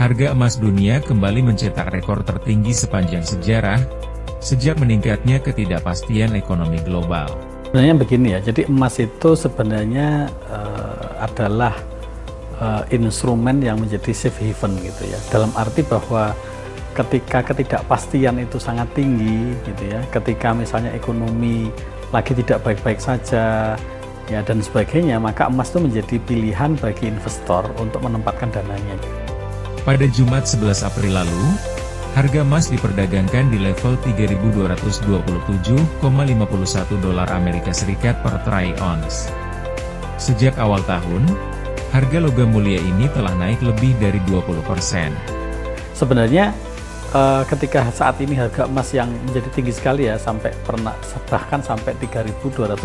Harga emas dunia kembali mencetak rekor tertinggi sepanjang sejarah, sejak meningkatnya ketidakpastian ekonomi global. Sebenarnya begini ya, jadi emas itu sebenarnya adalah instrumen yang menjadi safe haven gitu ya. Dalam arti bahwa ketika ketidakpastian itu sangat tinggi gitu ya, ketika misalnya ekonomi lagi tidak baik-baik saja ya dan sebagainya, maka emas itu menjadi pilihan bagi investor untuk menempatkan dananya. Pada Jumat 11 April lalu, harga emas diperdagangkan di level 3.227,51 dolar Amerika Serikat per troy ounce. Sejak awal tahun, harga logam mulia ini telah naik lebih dari 20%. Sebenarnya ketika saat ini harga emas yang menjadi tinggi sekali ya, bahkan sampai 3.229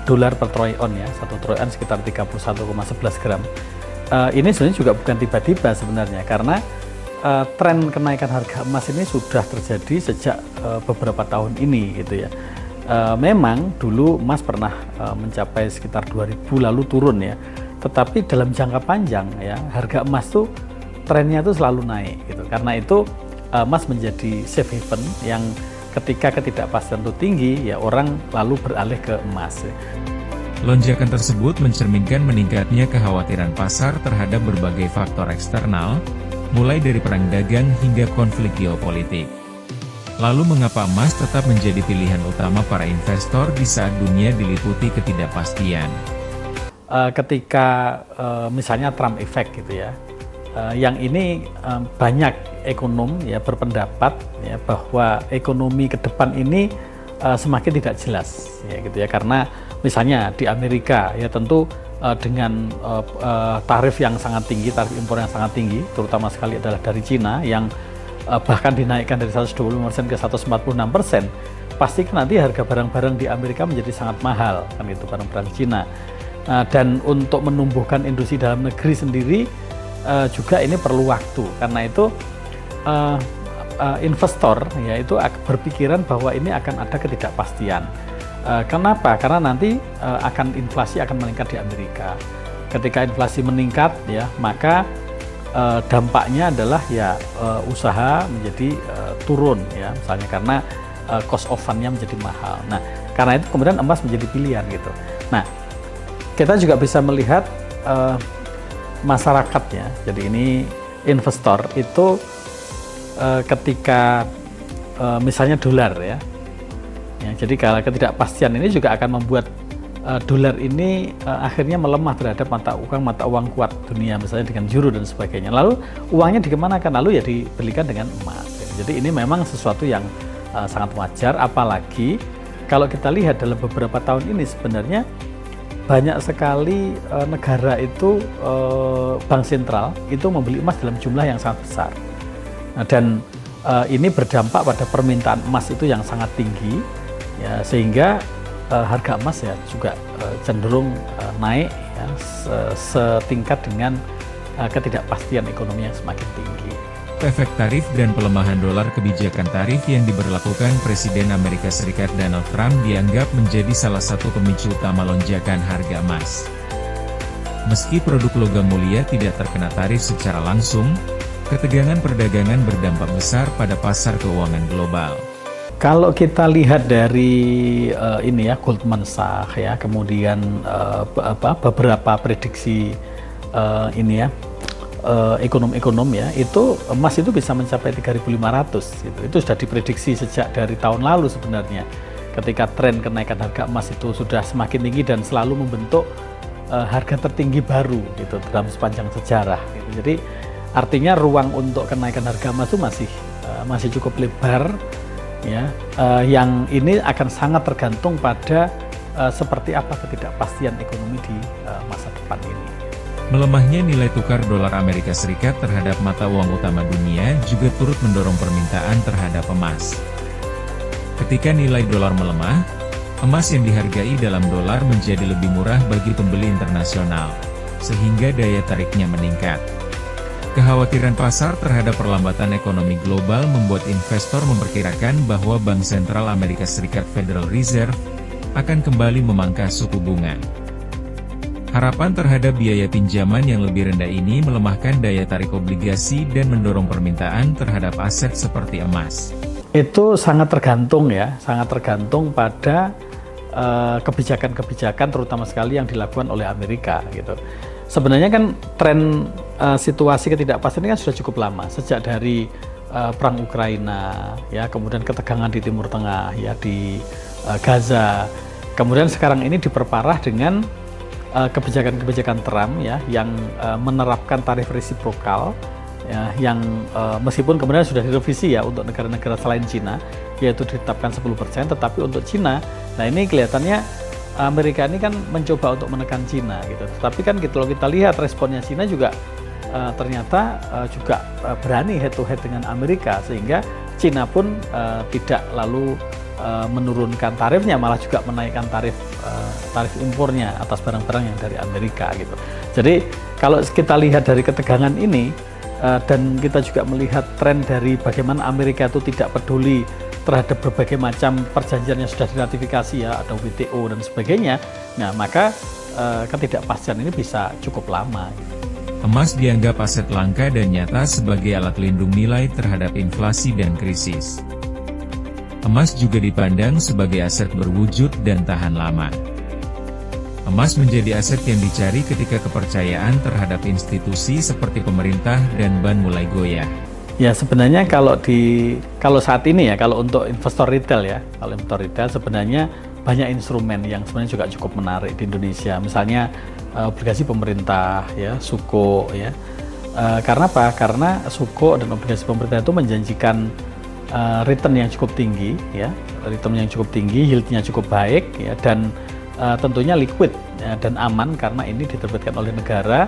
dolar per troy ounce ya, satu troy ounce sekitar 31,11 gram. Ini sebenarnya juga bukan tiba-tiba sebenarnya, karena tren kenaikan harga emas ini sudah terjadi sejak beberapa tahun ini gitu ya. Memang dulu emas pernah mencapai sekitar 2000 lalu turun ya, tetapi dalam jangka panjang ya harga emas tuh trennya itu selalu naik gitu. Karena itu emas menjadi safe haven yang ketika ketidakpastian itu tinggi ya orang lalu beralih ke emas. Lonjakan tersebut mencerminkan meningkatnya kekhawatiran pasar terhadap berbagai faktor eksternal, mulai dari perang dagang hingga konflik geopolitik. Lalu mengapa emas tetap menjadi pilihan utama para investor di saat dunia diliputi ketidakpastian? Ketika misalnya Trump effect gitu ya, yang ini banyak ekonom ya berpendapat ya bahwa ekonomi ke depan ini semakin tidak jelas ya gitu ya, karena misalnya di Amerika ya tentu dengan tarif yang sangat tinggi, tarif impor yang sangat tinggi, terutama sekali adalah dari Cina yang bahkan dinaikkan dari 125% ke 146%, pasti nanti harga barang-barang di Amerika menjadi sangat mahal kan itu, barang-barang Cina. Dan untuk menumbuhkan industri dalam negeri sendiri juga ini perlu waktu, karena itu investor ya itu berpikiran bahwa ini akan ada ketidakpastian. Kenapa? Karena nanti inflasi akan meningkat di Amerika. Ketika inflasi meningkat ya, maka dampaknya adalah ya usaha menjadi turun ya, misalnya karena cost of fund-nya menjadi mahal. Nah, karena itu kemudian emas menjadi pilihan gitu. Nah, kita juga bisa melihat masyarakatnya. Jadi ini investor itu ketika misalnya dolar ya, jadi kalau ketidakpastian ini juga akan membuat dolar ini akhirnya melemah terhadap mata uang kuat dunia, misalnya dengan euro dan sebagainya. Lalu uangnya dikemanakan? Lalu ya dibelikan dengan emas. Jadi ini memang sesuatu yang sangat wajar, apalagi kalau kita lihat dalam beberapa tahun ini sebenarnya banyak sekali negara itu bank sentral itu membeli emas dalam jumlah yang sangat besar. Nah, dan ini berdampak pada permintaan emas itu yang sangat tinggi. Ya, sehingga harga emas ya juga cenderung naik ya, setingkat dengan ketidakpastian ekonomi yang semakin tinggi. Efek tarif dan pelemahan dolar. Kebijakan tarif yang diberlakukan Presiden Amerika Serikat Donald Trump dianggap menjadi salah satu pemicu utama lonjakan harga emas. Meski produk logam mulia tidak terkena tarif secara langsung, ketegangan perdagangan berdampak besar pada pasar keuangan global. Kalau kita lihat dari ini ya, Goldman Sachs ya, kemudian beberapa prediksi ini ya, ekonom-ekonom ya, itu emas itu bisa mencapai 3.500 gitu. Itu sudah diprediksi sejak dari tahun lalu sebenarnya. Ketika tren kenaikan harga emas itu sudah semakin tinggi dan selalu membentuk harga tertinggi baru gitu dalam sepanjang sejarah gitu. Jadi artinya ruang untuk kenaikan harga emas itu masih cukup lebar. Ya, yang ini akan sangat tergantung pada seperti apa ketidakpastian ekonomi di masa depan ini. Melemahnya nilai tukar dolar Amerika Serikat terhadap mata uang utama dunia juga turut mendorong permintaan terhadap emas. Ketika nilai dolar melemah, emas yang dihargai dalam dolar menjadi lebih murah bagi pembeli internasional, sehingga daya tariknya meningkat. Kekhawatiran pasar terhadap perlambatan ekonomi global membuat investor memperkirakan bahwa Bank Sentral Amerika Serikat Federal Reserve akan kembali memangkas suku bunga. Harapan terhadap biaya pinjaman yang lebih rendah ini melemahkan daya tarik obligasi dan mendorong permintaan terhadap aset seperti emas. Itu sangat tergantung ya, sangat tergantung pada kebijakan-kebijakan terutama sekali yang dilakukan oleh Amerika gitu. Sebenarnya kan tren situasi ketidakpastian ini kan sudah cukup lama, sejak dari perang Ukraina ya, kemudian ketegangan di Timur Tengah ya, di Gaza, kemudian sekarang ini diperparah dengan kebijakan-kebijakan Trump ya, yang menerapkan tarif resiprokal ya, yang meskipun kemudian sudah direvisi ya untuk negara-negara selain Cina, yaitu ditetapkan 10%, tetapi untuk Cina, nah ini kelihatannya Amerika ini kan mencoba untuk menekan Cina gitu. Tapi kan kalau kita lihat responnya Cina juga ternyata juga berani head to head dengan Amerika, sehingga Cina pun tidak lalu menurunkan tarifnya, malah juga menaikkan tarif impornya atas barang-barang yang dari Amerika gitu. Jadi kalau kita lihat dari ketegangan ini dan kita juga melihat tren dari bagaimana Amerika itu tidak peduli terhadap berbagai macam perjanjian yang sudah diratifikasi ya, ada WTO dan sebagainya, nah maka ketidakpastian ini bisa cukup lama gitu. Emas dianggap aset langka dan nyata sebagai alat lindung nilai terhadap inflasi dan krisis. Emas juga dipandang sebagai aset berwujud dan tahan lama. Emas menjadi aset yang dicari ketika kepercayaan terhadap institusi seperti pemerintah dan bank mulai goyah. Ya sebenarnya kalau saat ini ya, kalau untuk investor retail ya, kalau investor retail sebenarnya banyak instrumen yang sebenarnya juga cukup menarik di Indonesia. Misalnya obligasi pemerintah ya, SUKO ya. Karena apa? Karena SUKO dan obligasi pemerintah itu menjanjikan return yang cukup tinggi ya, return yang cukup tinggi, yieldnya cukup baik ya, dan tentunya liquid ya, dan aman karena ini diterbitkan oleh negara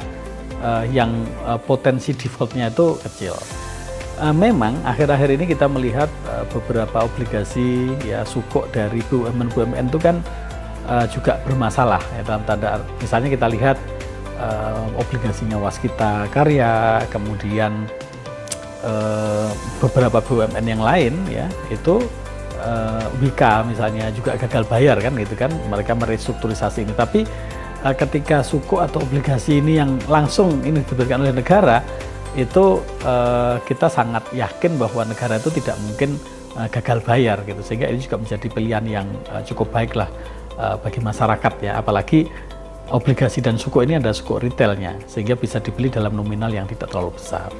yang potensi defaultnya itu kecil. Memang akhir-akhir ini kita melihat beberapa obligasi ya, SUKO dari BUMN itu kan juga bermasalah ya, dalam tanda misalnya kita lihat obligasinya Waskita Karya, kemudian beberapa BUMN yang lain ya, itu Wika misalnya juga gagal bayar kan gitu kan, mereka merestrukturisasi ini. Tapi ketika SUKO atau obligasi ini yang langsung ini diberikan oleh negara, itu kita sangat yakin bahwa negara itu tidak mungkin gagal bayar gitu, sehingga ini juga menjadi pilihan yang cukup baik lah bagi masyarakat ya, apalagi obligasi dan SUKO ini ada SUKO retailnya, sehingga bisa dibeli dalam nominal yang tidak terlalu besar.